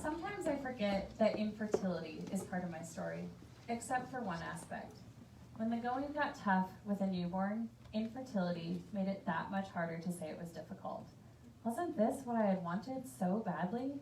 Sometimes I forget that infertility is part of my story, except for one aspect. When the going got tough with a newborn, infertility made it that much harder to say it was difficult. Wasn't this what I had wanted so badly?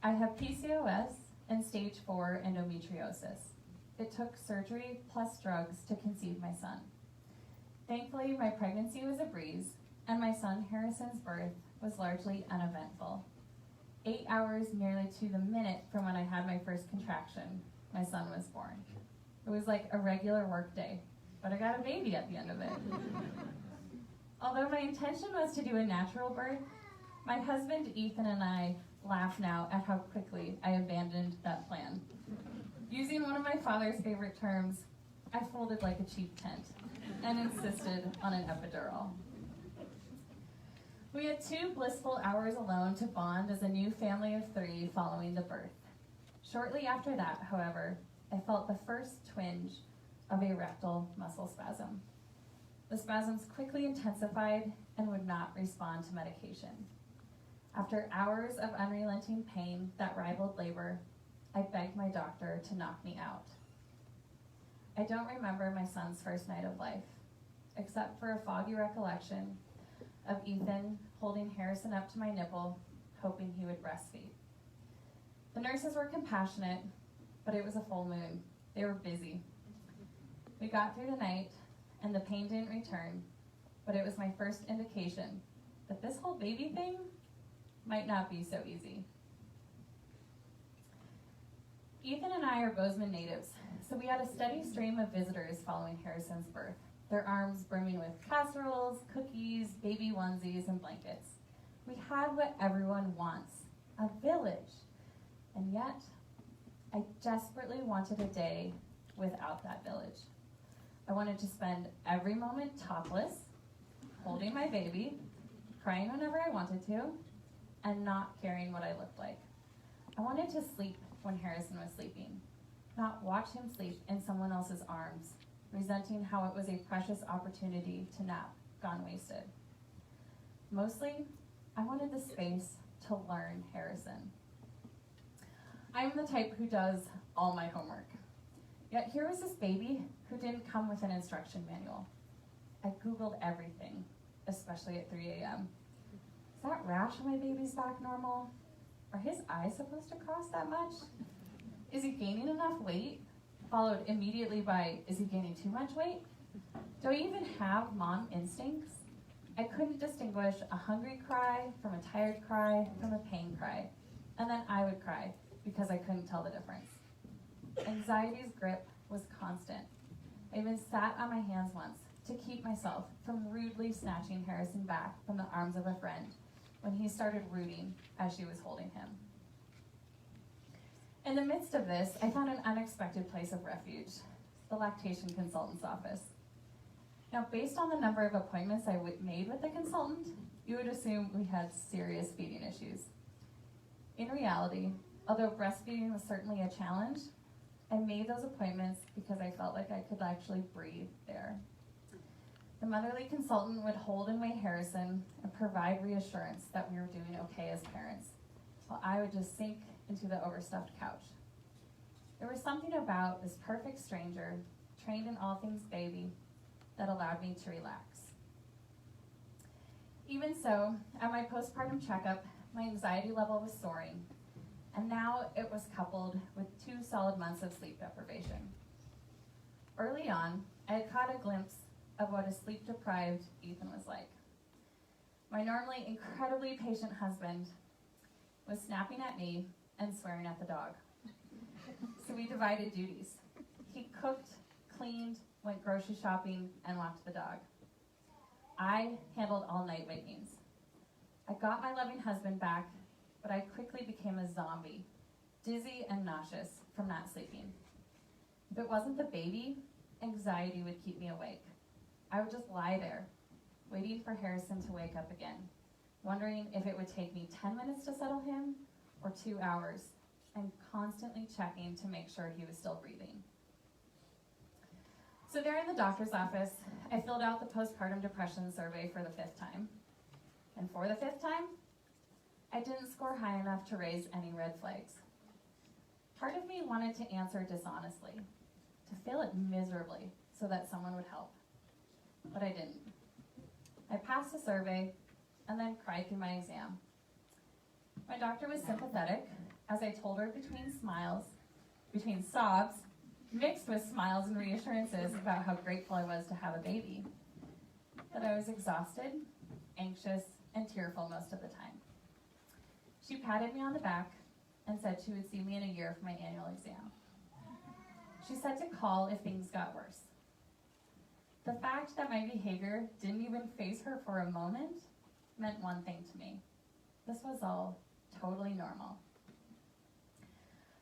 I have PCOS and stage 4 endometriosis. It took surgery plus drugs to conceive my son. Thankfully, my pregnancy was a breeze, and my son Harrison's birth was largely uneventful. 8 hours nearly to the minute from when I had my first contraction, my son was born. It was like a regular work day, but I got a baby at the end of it. Although my intention was to do a natural birth, my husband Ethan and I laugh now at how quickly I abandoned that plan. Using one of my father's favorite terms, I folded like a cheap tent and insisted on an epidural. We had 2 blissful hours alone to bond as a new family of 3 following the birth. Shortly after that, however, I felt the first twinge of a rectal muscle spasm. The spasms quickly intensified and would not respond to medication. After hours of unrelenting pain that rivaled labor, I begged my doctor to knock me out. I don't remember my son's first night of life, except for a foggy recollection of Ethan holding Harrison up to my nipple, hoping he would breastfeed. The nurses were compassionate, but it was a full moon. They were busy. We got through the night, and the pain didn't return, but it was my first indication that this whole baby thing might not be so easy. Ethan and I are Bozeman natives, so we had a steady stream of visitors following Harrison's birth, their arms brimming with casseroles, cookies, baby onesies, and blankets. We had what everyone wants, a village. And yet, I desperately wanted a day without that village. I wanted to spend every moment topless, holding my baby, crying whenever I wanted to, and not caring what I looked like. I wanted to sleep when Harrison was sleeping, not watch him sleep in someone else's arms, resenting how it was a precious opportunity to nap gone wasted. Mostly, I wanted the space to learn Harrison. I'm the type who does all my homework. Yet here was this baby who didn't come with an instruction manual. I Googled everything, especially at 3 a.m. Is that rash on my baby's back normal? Are his eyes supposed to cross that much? Is he gaining enough weight? Followed immediately by, is he gaining too much weight? Do I even have mom instincts? I couldn't distinguish a hungry cry from a tired cry from a pain cry. And then I would cry because I couldn't tell the difference. Anxiety's grip was constant. I even sat on my hands once to keep myself from rudely snatching Harrison back from the arms of a friend when he started rooting as she was holding him. In the midst of this, I found an unexpected place of refuge, the lactation consultant's office. Now, based on the number of appointments I made with the consultant, you would assume we had serious feeding issues. In reality, although breastfeeding was certainly a challenge, I made those appointments because I felt like I could actually breathe there. The motherly consultant would hold and weigh Harrison and provide reassurance that we were doing okay as parents, while I would just sink into the overstuffed couch. There was something about this perfect stranger, trained in all things baby, that allowed me to relax. Even so, at my postpartum checkup, my anxiety level was soaring, and now it was coupled with 2 solid months of sleep deprivation. Early on, I had caught a glimpse of what a sleep-deprived Ethan was like. My normally incredibly patient husband was snapping at me and swearing at the dog. So we divided duties. He cooked, cleaned, went grocery shopping, and walked the dog. I handled all night wakings. I got my loving husband back, but I quickly became a zombie, dizzy and nauseous from not sleeping. If it wasn't the baby, anxiety would keep me awake. I would just lie there, waiting for Harrison to wake up again, wondering if it would take me 10 minutes to settle him or 2 hours, and constantly checking to make sure he was still breathing. So there in the doctor's office, I filled out the postpartum depression survey for the 5th time. And for the 5th time, I didn't score high enough to raise any red flags. Part of me wanted to answer dishonestly, to fail it miserably so that someone would help. But I didn't. I passed the survey and then cried through my exam. My doctor was sympathetic as I told her between sobs, mixed with smiles and reassurances about how grateful I was to have a baby, that I was exhausted, anxious, and tearful most of the time. She patted me on the back and said she would see me in a year for my annual exam. She said to call if things got worse. The fact that my behavior didn't even faze her for a moment meant one thing to me. This was all totally normal.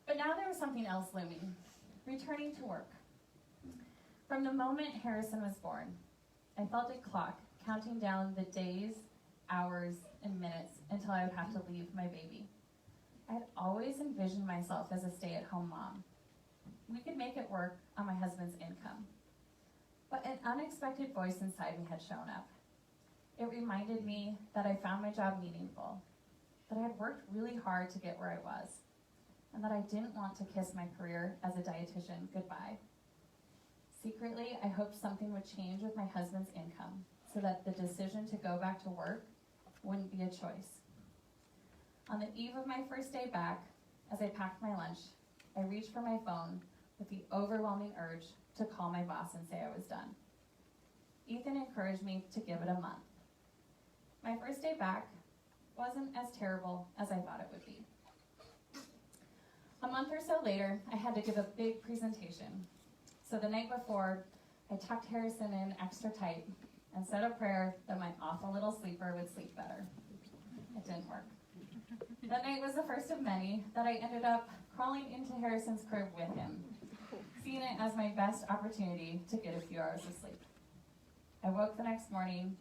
But now there was something else looming, returning to work. From the moment Harrison was born, I felt a clock counting down the days, hours, and minutes until I would have to leave my baby. I had always envisioned myself as a stay-at-home mom. We could make it work on my husband's income. But an unexpected voice inside me had shown up. It reminded me that I found my job meaningful, that I had worked really hard to get where I was, and that I didn't want to kiss my career as a dietitian goodbye. Secretly, I hoped something would change with my husband's income so that the decision to go back to work wouldn't be a choice. On the eve of my first day back, as I packed my lunch, I reached for my phone with the overwhelming urge to call my boss and say I was done. Ethan encouraged me to give it a month. My first day back wasn't as terrible as I thought it would be. A month or so later, I had to give a big presentation. So the night before, I tucked Harrison in extra tight and said a prayer that my awful little sleeper would sleep better. It didn't work. That night was the first of many that I ended up crawling into Harrison's crib with him, seeing it as my best opportunity to get a few hours of sleep. I woke the next morning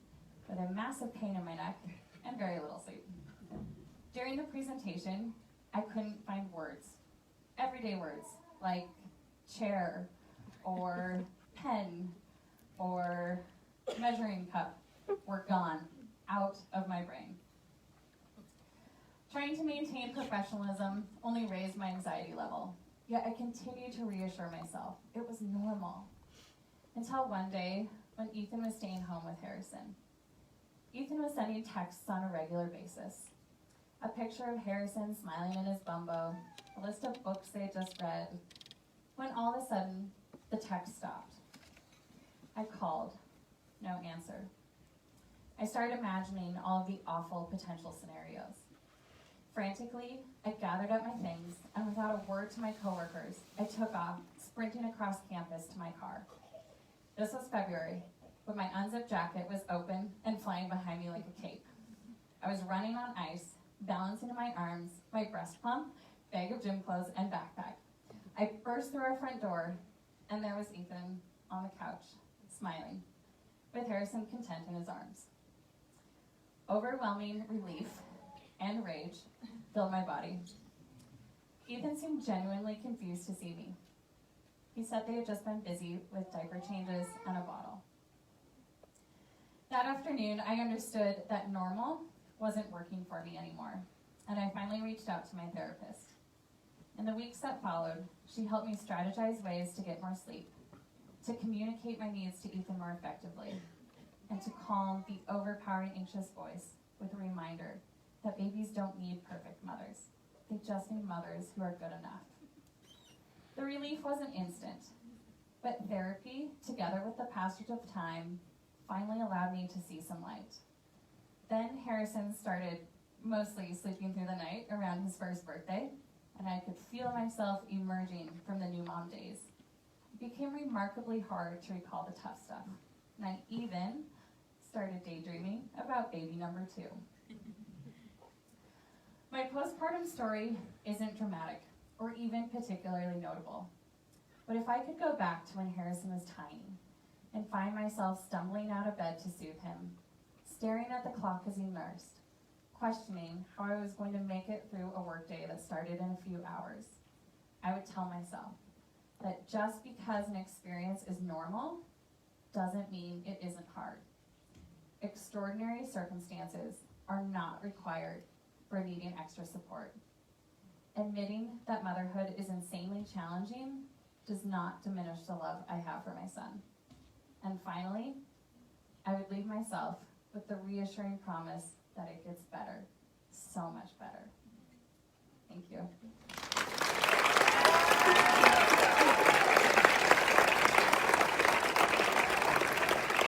with a massive pain in my neck and very little sleep. During the presentation, I couldn't find words, everyday words, like chair, or pen, or measuring cup, were gone, out of my brain. Trying to maintain professionalism only raised my anxiety level, yet I continued to reassure myself it was normal. Until one day, when Ethan was staying home with Harrison. Ethan was sending texts on a regular basis. A picture of Harrison smiling in his bumbo, a list of books they had just read, when all of a sudden, the text stopped. I called, no answer. I started imagining all of the awful potential scenarios. Frantically, I gathered up my things, and without a word to my coworkers, I took off, sprinting across campus to my car. This was February, but my unzipped jacket was open and flying behind me like a cape. I was running on ice, balancing in my arms, my breast pump, bag of gym clothes, and backpack. I burst through our front door, and there was Ethan on the couch, smiling, with Harrison content in his arms. Overwhelming relief and rage filled my body. Ethan seemed genuinely confused to see me. He said they had just been busy with diaper changes and a bottle. That afternoon, I understood that normal wasn't working for me anymore, and I finally reached out to my therapist. In the weeks that followed, she helped me strategize ways to get more sleep, to communicate my needs to Ethan more effectively, and to calm the overpowering anxious voice with a reminder that babies don't need perfect mothers. They just need mothers who are good enough. The relief wasn't instant, but therapy, together with the passage of time, finally allowed me to see some light. Then Harrison started mostly sleeping through the night around his first birthday, and I could feel myself emerging from the new mom days. It became remarkably hard to recall the tough stuff, and I even started daydreaming about baby number 2. My postpartum story isn't dramatic or even particularly notable, but if I could go back to when Harrison was tiny and find myself stumbling out of bed to soothe him, staring at the clock as he nursed, questioning how I was going to make it through a workday that started in a few hours, I would tell myself that just because an experience is normal doesn't mean it isn't hard. Extraordinary circumstances are not required for needing extra support. Admitting that motherhood is insanely challenging does not diminish the love I have for my son. And finally, I would leave myself with the reassuring promise that it gets better, so much better. Thank you.